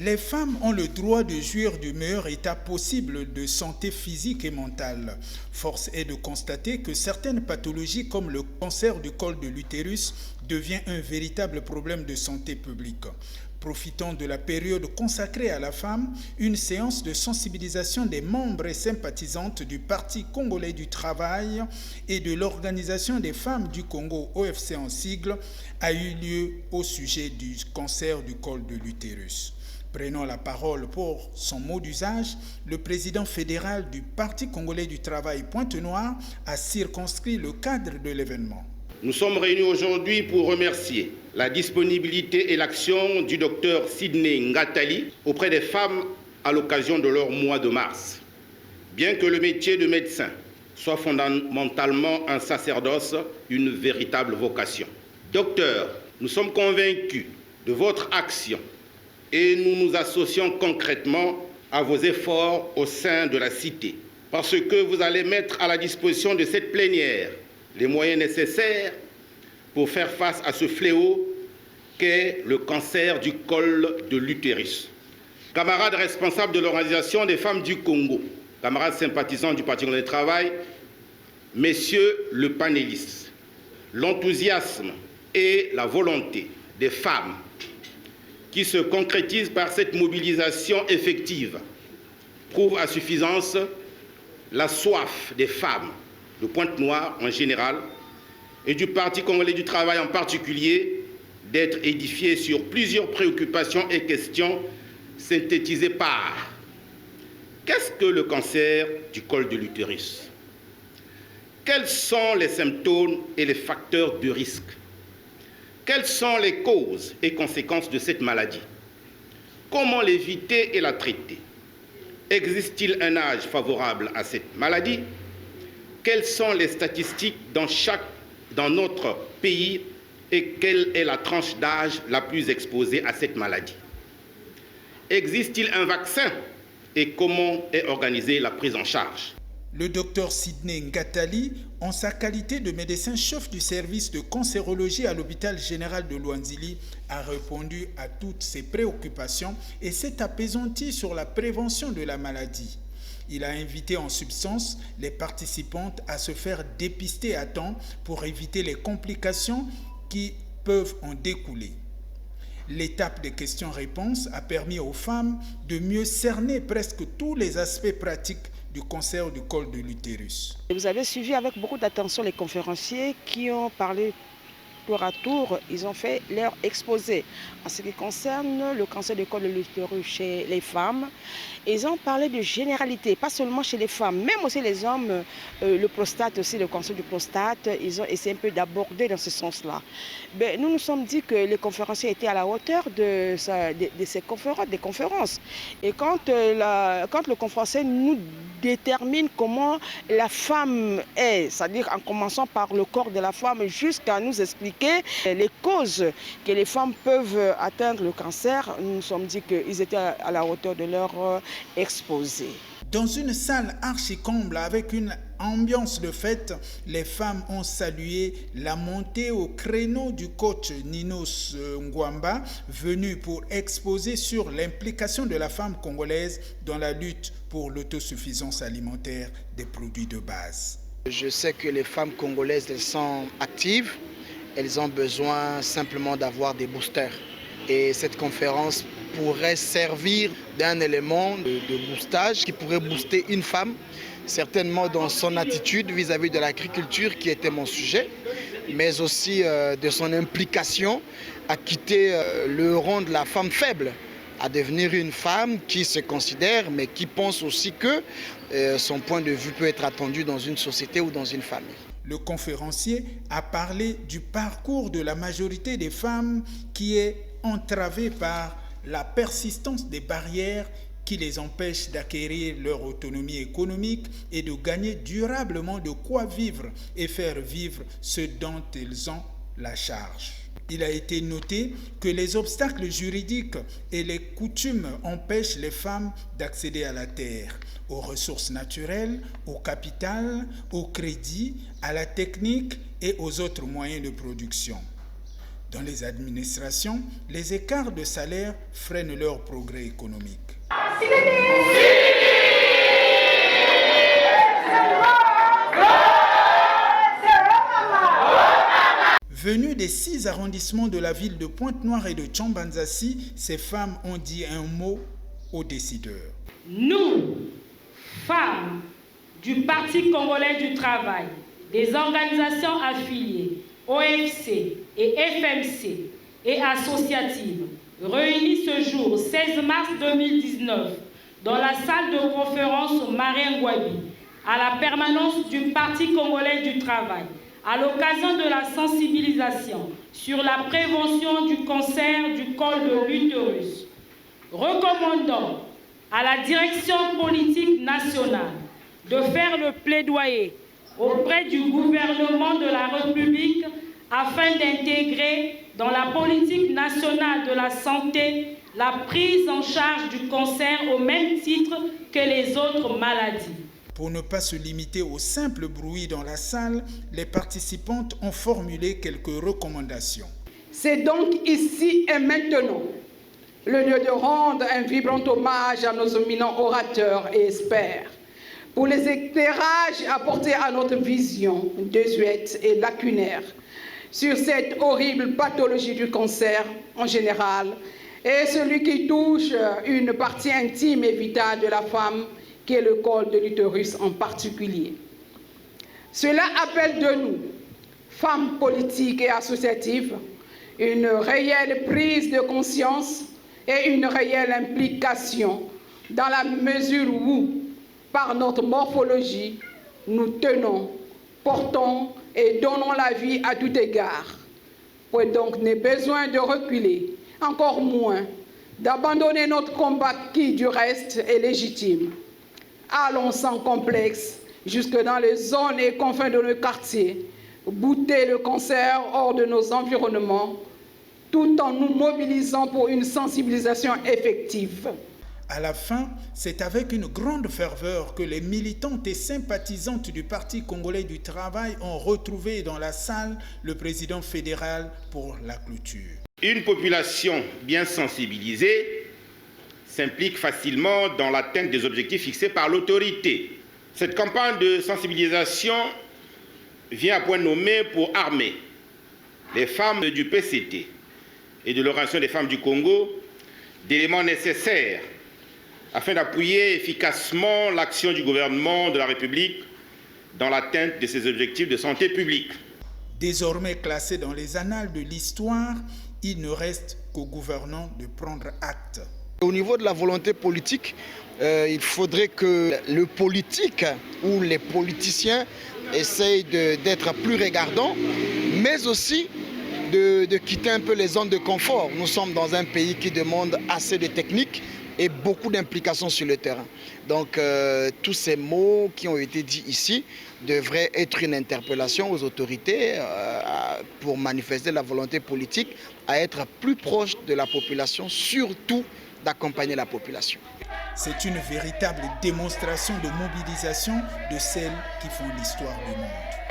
Les femmes ont le droit de jouir du meilleur état possible de santé physique et mentale. Force est de constater que certaines pathologies comme le cancer du col de l'utérus devient un véritable problème de santé publique. Profitant de la période consacrée à la femme, une séance de sensibilisation des membres et sympathisantes du Parti congolais du travail et de l'Organisation des femmes du Congo, OFC en sigle, a eu lieu au sujet du cancer du col de l'utérus. Prenant la parole pour son mot d'usage, le président fédéral du Parti congolais du travail Pointe-Noire a circonscrit le cadre de l'événement. Nous sommes réunis aujourd'hui pour remercier la disponibilité et l'action du docteur Sidney Ngatali auprès des femmes à l'occasion de leur mois de mars. Bien que le métier de médecin soit fondamentalement un sacerdoce, une véritable vocation. Docteur, nous sommes convaincus de votre action et nous nous associons concrètement à vos efforts au sein de la Cité, parce que vous allez mettre à la disposition de cette plénière les moyens nécessaires pour faire face à ce fléau qu'est le cancer du col de l'utérus. Camarades responsables de l'Organisation des femmes du Congo, camarades sympathisants du Parti congolais du travail, messieurs le panéliste, l'enthousiasme et la volonté des femmes qui se concrétisent par cette mobilisation effective prouvent à suffisance la soif des femmes de Pointe-Noire en général et du Parti congolais du travail en particulier d'être édifiés sur plusieurs préoccupations et questions synthétisées par: qu'est-ce que le cancer du col de l'utérus? Quels sont les symptômes et les facteurs de risque? Quelles sont les causes et conséquences de cette maladie? Comment l'éviter et la traiter? Existe-t-il un âge favorable à cette maladie? Quelles sont les statistiques dans notre pays et quelle est la tranche d'âge la plus exposée à cette maladie? Existe-t-il un vaccin et comment est organisée la prise en charge? Le docteur Sidney Ngatali, en sa qualité de médecin-chef du service de cancérologie à l'hôpital général de Luanzili, a répondu à toutes ces préoccupations et s'est apaisanti sur la prévention de la maladie. Il a invité en substance les participantes à se faire dépister à temps pour éviter les complications qui peuvent en découler. L'étape des questions-réponses a permis aux femmes de mieux cerner presque tous les aspects pratiques du cancer du col de l'utérus. Vous avez suivi avec beaucoup d'attention les conférenciers qui ont parlé tour à tour, ils ont fait leur exposé en ce qui concerne le cancer du col de l'utérus chez les femmes. Ils ont parlé de généralité, pas seulement chez les femmes, même aussi les hommes, le prostate aussi, le cancer du prostate, ils ont essayé un peu d'aborder dans ce sens-là. Nous nous sommes dit que les conférenciers étaient à la hauteur de ces conférences. Et quand le conférencier nous détermine comment la femme est, c'est-à-dire en commençant par le corps de la femme jusqu'à nous expliquer les causes que les femmes peuvent atteindre le cancer, nous nous sommes dit qu'ils étaient à la hauteur de leur exposé. Dans une salle archi-comble avec une ambiance de fête, les femmes ont salué la montée au créneau du coach Ninos Ngwamba, venu pour exposer sur l'implication de la femme congolaise dans la lutte pour l'autosuffisance alimentaire des produits de base. Je sais que les femmes congolaises, elles sont actives, elles ont besoin simplement d'avoir des boosters. Et cette conférence pourrait servir d'un élément de boostage qui pourrait booster une femme, certainement dans son attitude vis-à-vis de l'agriculture qui était mon sujet, mais aussi de son implication à quitter le rang de la femme faible, à devenir une femme qui se considère, mais qui pense aussi que son point de vue peut être attendu dans une société ou dans une famille. Le conférencier a parlé du parcours de la majorité des femmes qui est entravé par la persistance des barrières qui les empêchent d'acquérir leur autonomie économique et de gagner durablement de quoi vivre et faire vivre ce dont elles ont la charge. Il a été noté que les obstacles juridiques et les coutumes empêchent les femmes d'accéder à la terre, aux ressources naturelles, au capital, au crédit, à la technique et aux autres moyens de production. Dans les administrations, les écarts de salaire freinent leur progrès économique. Venus des 6 arrondissements de la ville de Pointe-Noire et de Tchambanzassi, ces femmes ont dit un mot aux décideurs. Nous, femmes du Parti congolais du travail, des organisations affiliées, OFC et FMC et associatives, réunies ce jour 16 mars 2019 dans la salle de conférence Marien Ngouabi, à la permanence du Parti congolais du travail, à l'occasion de la sensibilisation sur la prévention du cancer du col de l'utérus, recommandons à la direction politique nationale de faire le plaidoyer auprès du gouvernement de la République afin d'intégrer dans la politique nationale de la santé la prise en charge du cancer au même titre que les autres maladies. Pour ne pas se limiter au simple bruit dans la salle, les participantes ont formulé quelques recommandations. C'est donc ici et maintenant le lieu de rendre un vibrant hommage à nos éminents orateurs et experts pour les éclairages apportés à notre vision désuète et lacunaire sur cette horrible pathologie du cancer en général et celui qui touche une partie intime et vitale de la femme, qui est le col de l'utérus en particulier. Cela appelle de nous, femmes politiques et associatives, une réelle prise de conscience et une réelle implication dans la mesure où, par notre morphologie, nous tenons, portons et donnons la vie à tout égard. Point donc n'est besoin de reculer, encore moins d'abandonner notre combat qui, du reste, est légitime. Allons sans complexe jusque dans les zones et confins de nos quartiers, bouter le cancer hors de nos environnements, tout en nous mobilisant pour une sensibilisation effective. À la fin, c'est avec une grande ferveur que les militantes et sympathisantes du Parti congolais du travail ont retrouvé dans la salle le président fédéral pour la clôture. Une population bien sensibilisée s'implique facilement dans l'atteinte des objectifs fixés par l'autorité. Cette campagne de sensibilisation vient à point nommé pour armer les femmes du PCT et de l'Organisation des femmes du Congo d'éléments nécessaires afin d'appuyer efficacement l'action du gouvernement de la République dans l'atteinte de ses objectifs de santé publique. Désormais classé dans les annales de l'histoire, il ne reste qu'aux gouvernants de prendre acte. Au niveau de la volonté politique, il faudrait que le politique ou les politiciens essayent d'être plus regardants, mais aussi de quitter un peu les zones de confort. Nous sommes dans un pays qui demande assez de techniques et beaucoup d'implications sur le terrain. Donc tous ces mots qui ont été dits ici devraient être une interpellation aux autorités pour manifester la volonté politique à être plus proche de la population, surtout d'accompagner la population. C'est une véritable démonstration de mobilisation de celles qui font l'histoire du monde.